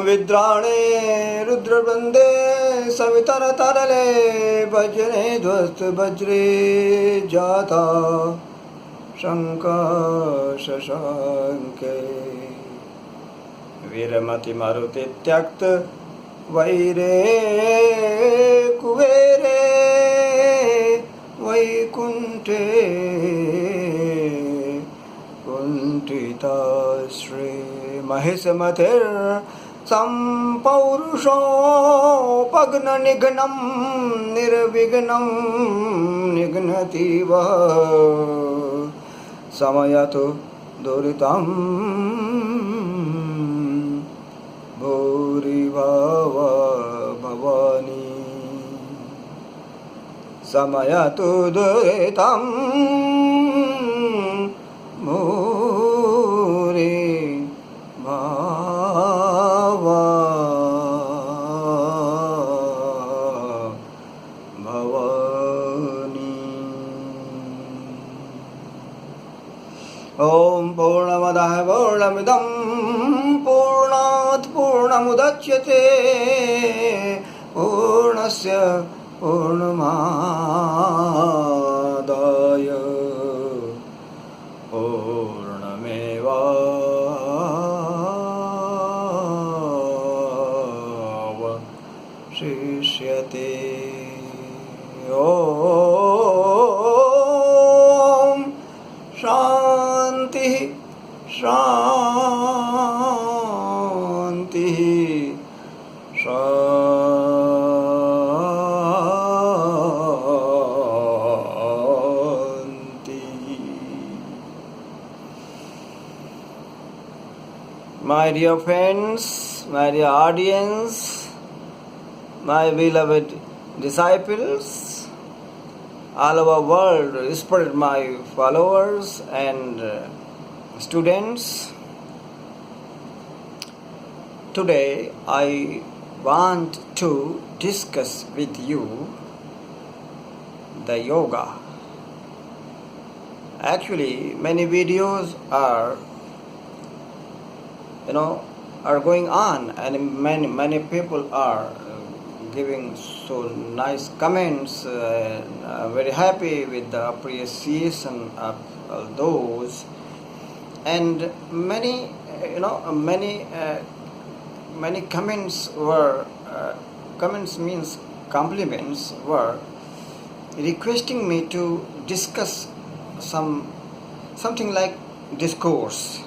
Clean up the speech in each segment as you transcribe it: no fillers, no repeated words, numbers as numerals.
विद्राणे रुद्रवृंदे सवितर तरले वज्रे ध्वस्त वज्रे जाता शंक शशंके वीरमति मारुति त्यक्त वैरे कुबेरे वैकुंठे कुंठिता श्री महेशमतिर् संपौरुषोपग्न निघ्नं निर्विघ्नं निघ्नति वः समयतु दुरितं भूरिभव भवानी समयतु दुरितं भूरि ओम पूर्णमदः पूर्णमिदं पूर्णात् पूर्णमुदच्यते पूर्णस्य पूर्णमादाय पूर्णमेवावशिष्यते। ओम शांति शांति शांति। My dear friends, my dear audience, my beloved disciples, all over the world, spread my followers and students. Today I want to discuss with you the yoga. Actually, many videos are going on, and many people are giving so nice comments. I'm very happy with the appreciation of those, and many comments were comments means compliments were requesting me to discuss something like discourse,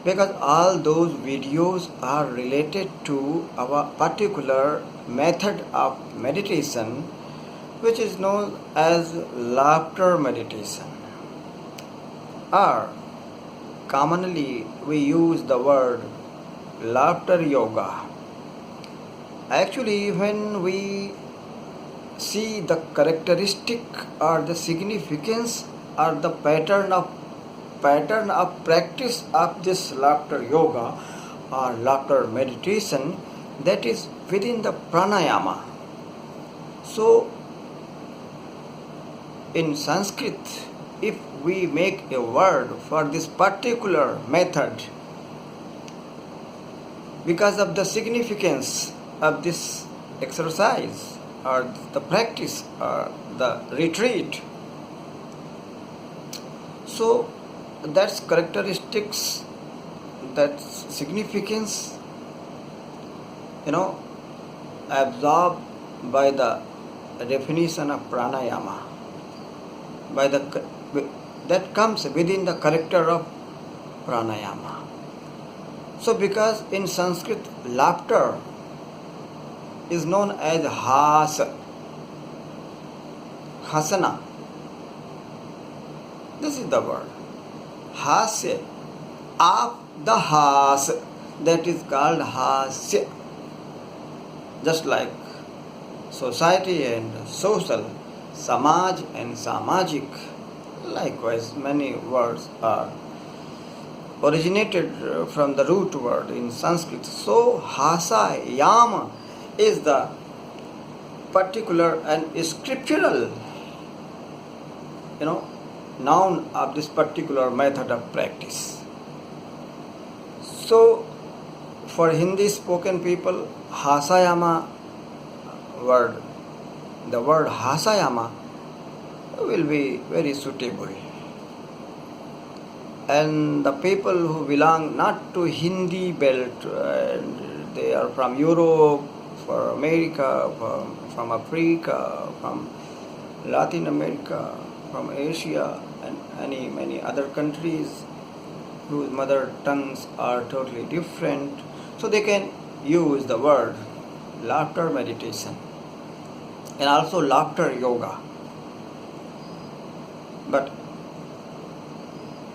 because all those videos are related to our particular method of meditation, which is known as laughter meditation, or commonly we use the word laughter yoga. Actually, when we see the characteristic or the significance or the pattern of practice of this laughter yoga or laughter meditation, that is within the pranayama. So in Sanskrit, if we make a word for this particular method, because of the significance of this exercise or the practice or the retreat, so that's characteristics, that significance, absorbed by the definition of pranayama, that comes within the character of pranayama. So because in Sanskrit laughter is known as hasana. This is the word. Hasya. Of the has, that is called hasya. Just like society and social, samaj and samajik, likewise many words are originated from the root word in Sanskrit. So hasayama is the particular and scriptural noun of this particular method of practice. So, for Hindi spoken people, hasayama word, the word hasayama will be very suitable. And the people who belong not to Hindi belt, they are from Europe, from America, from Africa, from Latin America, from Asia, and many other countries whose mother tongues are totally different. So they can use the word laughter meditation and also laughter yoga. But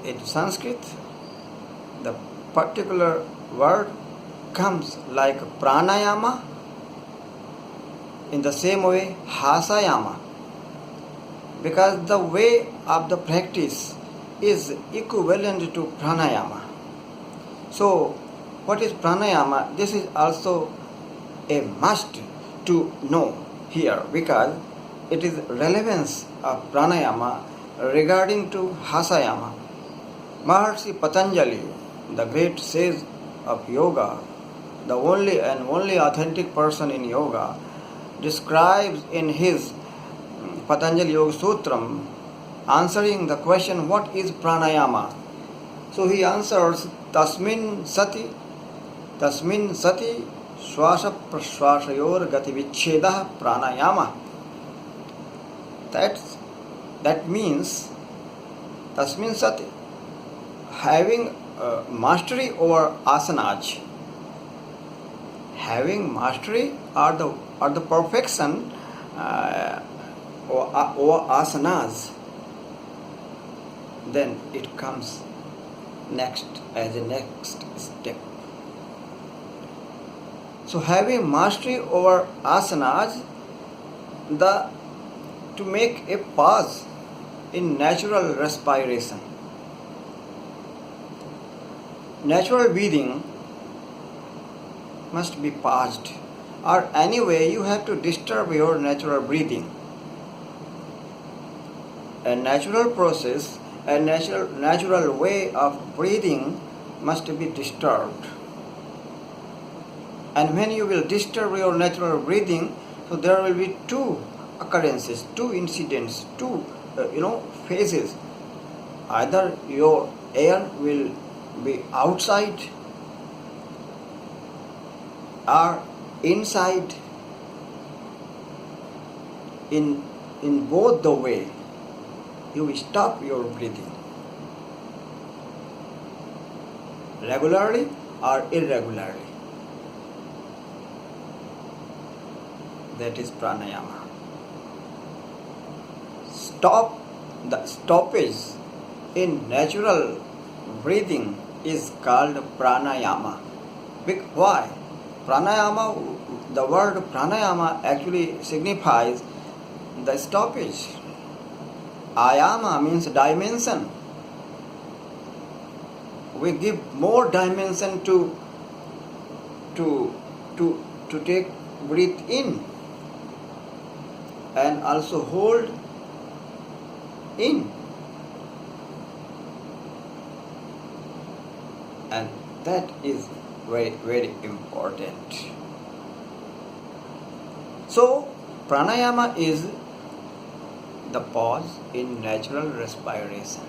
in Sanskrit, the particular word comes like pranayama, in the same way hasayama, because the way of the practice is equivalent to pranayama. So, what is pranayama? This is also a must to know here, because it is relevance of pranayama regarding to hasayama. Maharshi Patanjali, the great sage of yoga, the only authentic person in yoga, describes in his Patanjali Yoga Sutram, answering the question, what is pranayama? So he answers, tasmin sati swasa praswasayor gati vicheda pranayama. That means tasmin sati, having mastery over asanas, having mastery or the perfection over asanas, then it comes next as a next step. So having mastery over asanas, to make a pause in natural respiration. Natural breathing must be paused, or anyway you have to disturb your natural breathing. A natural process, a natural way of breathing must be disturbed. And when you will disturb your natural breathing, so there will be two occurrences, two incidents, two phases. Either your air will be outside or inside. In both the way, you will stop your breathing regularly or irregularly. That is pranayama. The stoppage in natural breathing is called pranayama. Why? Pranayama, the word pranayama actually signifies the stoppage. Ayama means dimension. We give more dimension to take breath in and also hold in. And that is very, very important. So, pranayama is the pause in natural respiration,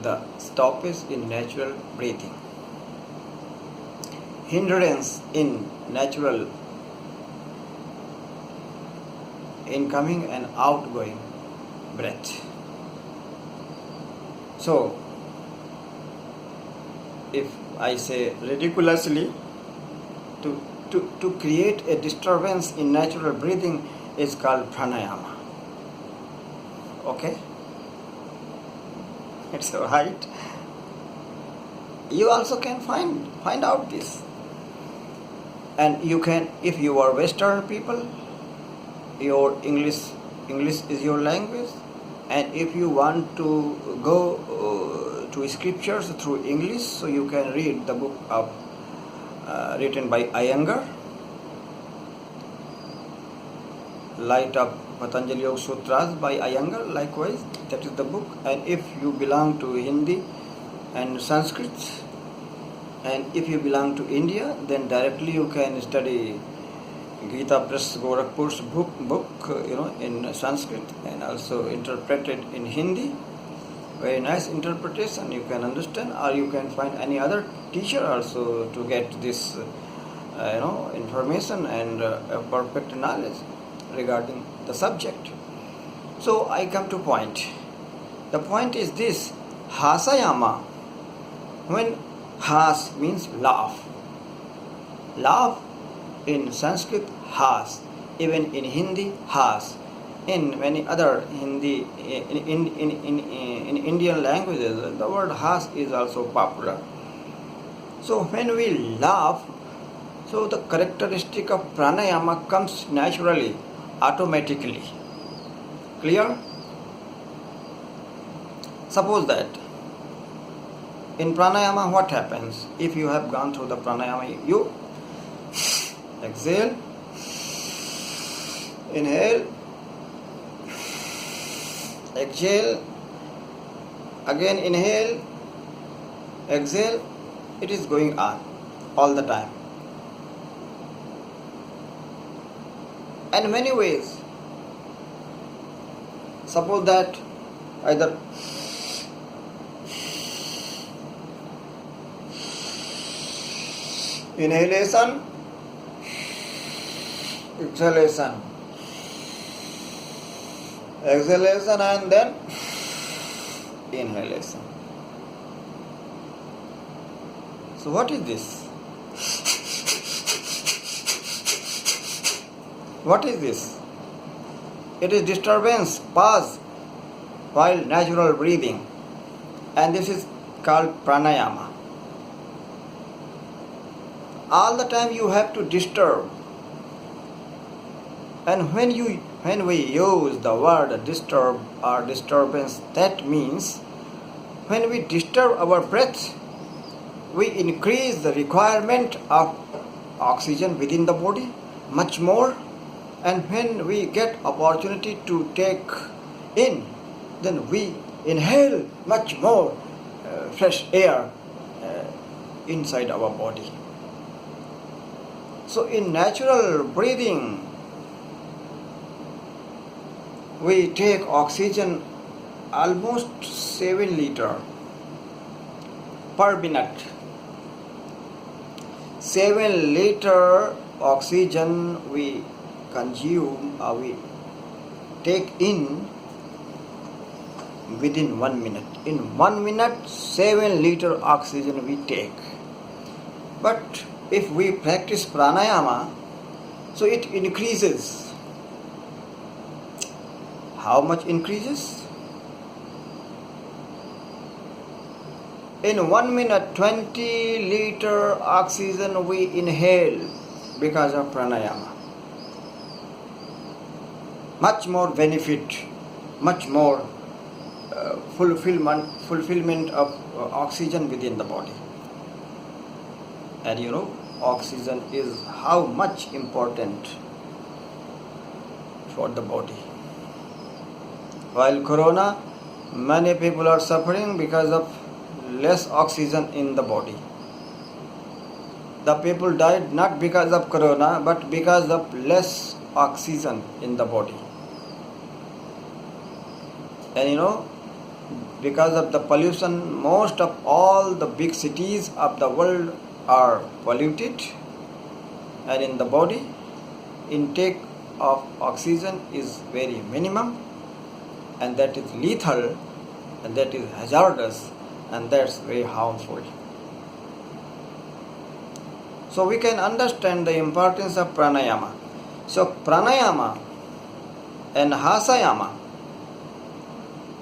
the stoppage in natural breathing, hindrance in natural incoming and outgoing breath. So, if I say ridiculously, to create a disturbance in natural breathing is called pranayama. Okay? It's right. You also can find out this. And you can, if you are Western people, your English is your language, and if you want to go to scriptures through English, so you can read the book of written by Iyengar, Light of Patanjali Yoga Sutras by Iyengar, likewise, that is the book. And if you belong to Hindi and Sanskrit, and if you belong to India, then directly you can study Gita Press Gorakhpur's book in Sanskrit and also interpreted in Hindi. Very nice interpretation, you can understand, or you can find any other teacher also to get this information and perfect knowledge regarding the subject. So I come to point. The point is this: hasayama. When has means laugh. Laugh in Sanskrit has, even in Hindi has. In many other Hindi, in Indian languages, the word has is also popular. So when we laugh, so the characteristic of pranayama comes naturally, automatically. Clear? Suppose that in pranayama what happens? If you have gone through the pranayama, you exhale, inhale, exhale, again inhale, exhale. It is going on all the time. And many ways. Suppose that either inhalation, exhalation, exhalation, and then inhalation. So what is this? What is this? It is disturbance, pause, while natural breathing. And this is called pranayama. All the time you have to disturb. And when we use the word disturb or disturbance, that means when we disturb our breath, we increase the requirement of oxygen within the body much more. And when we get opportunity to take in, then we inhale much more fresh air inside our body. So in natural breathing, we take oxygen almost 7 liters per minute. 7 liters oxygen we consume or we take in within 1 minute. In 1 minute, 7 liters oxygen we take. But if we practice pranayama, so it increases. How much increases? In 1 minute, 20 liters oxygen we inhale because of pranayama. Much more benefit, much more fulfillment of oxygen within the body. And oxygen is how much important for the body. While corona, many people are suffering because of less oxygen in the body. The people died not because of corona, but because of less oxygen in the body. And because of the pollution, most of all the big cities of the world are polluted, and in the body, intake of oxygen is very minimum, and that is lethal, and that is hazardous, and that's very harmful. So we can understand the importance of pranayama. So pranayama and hasayama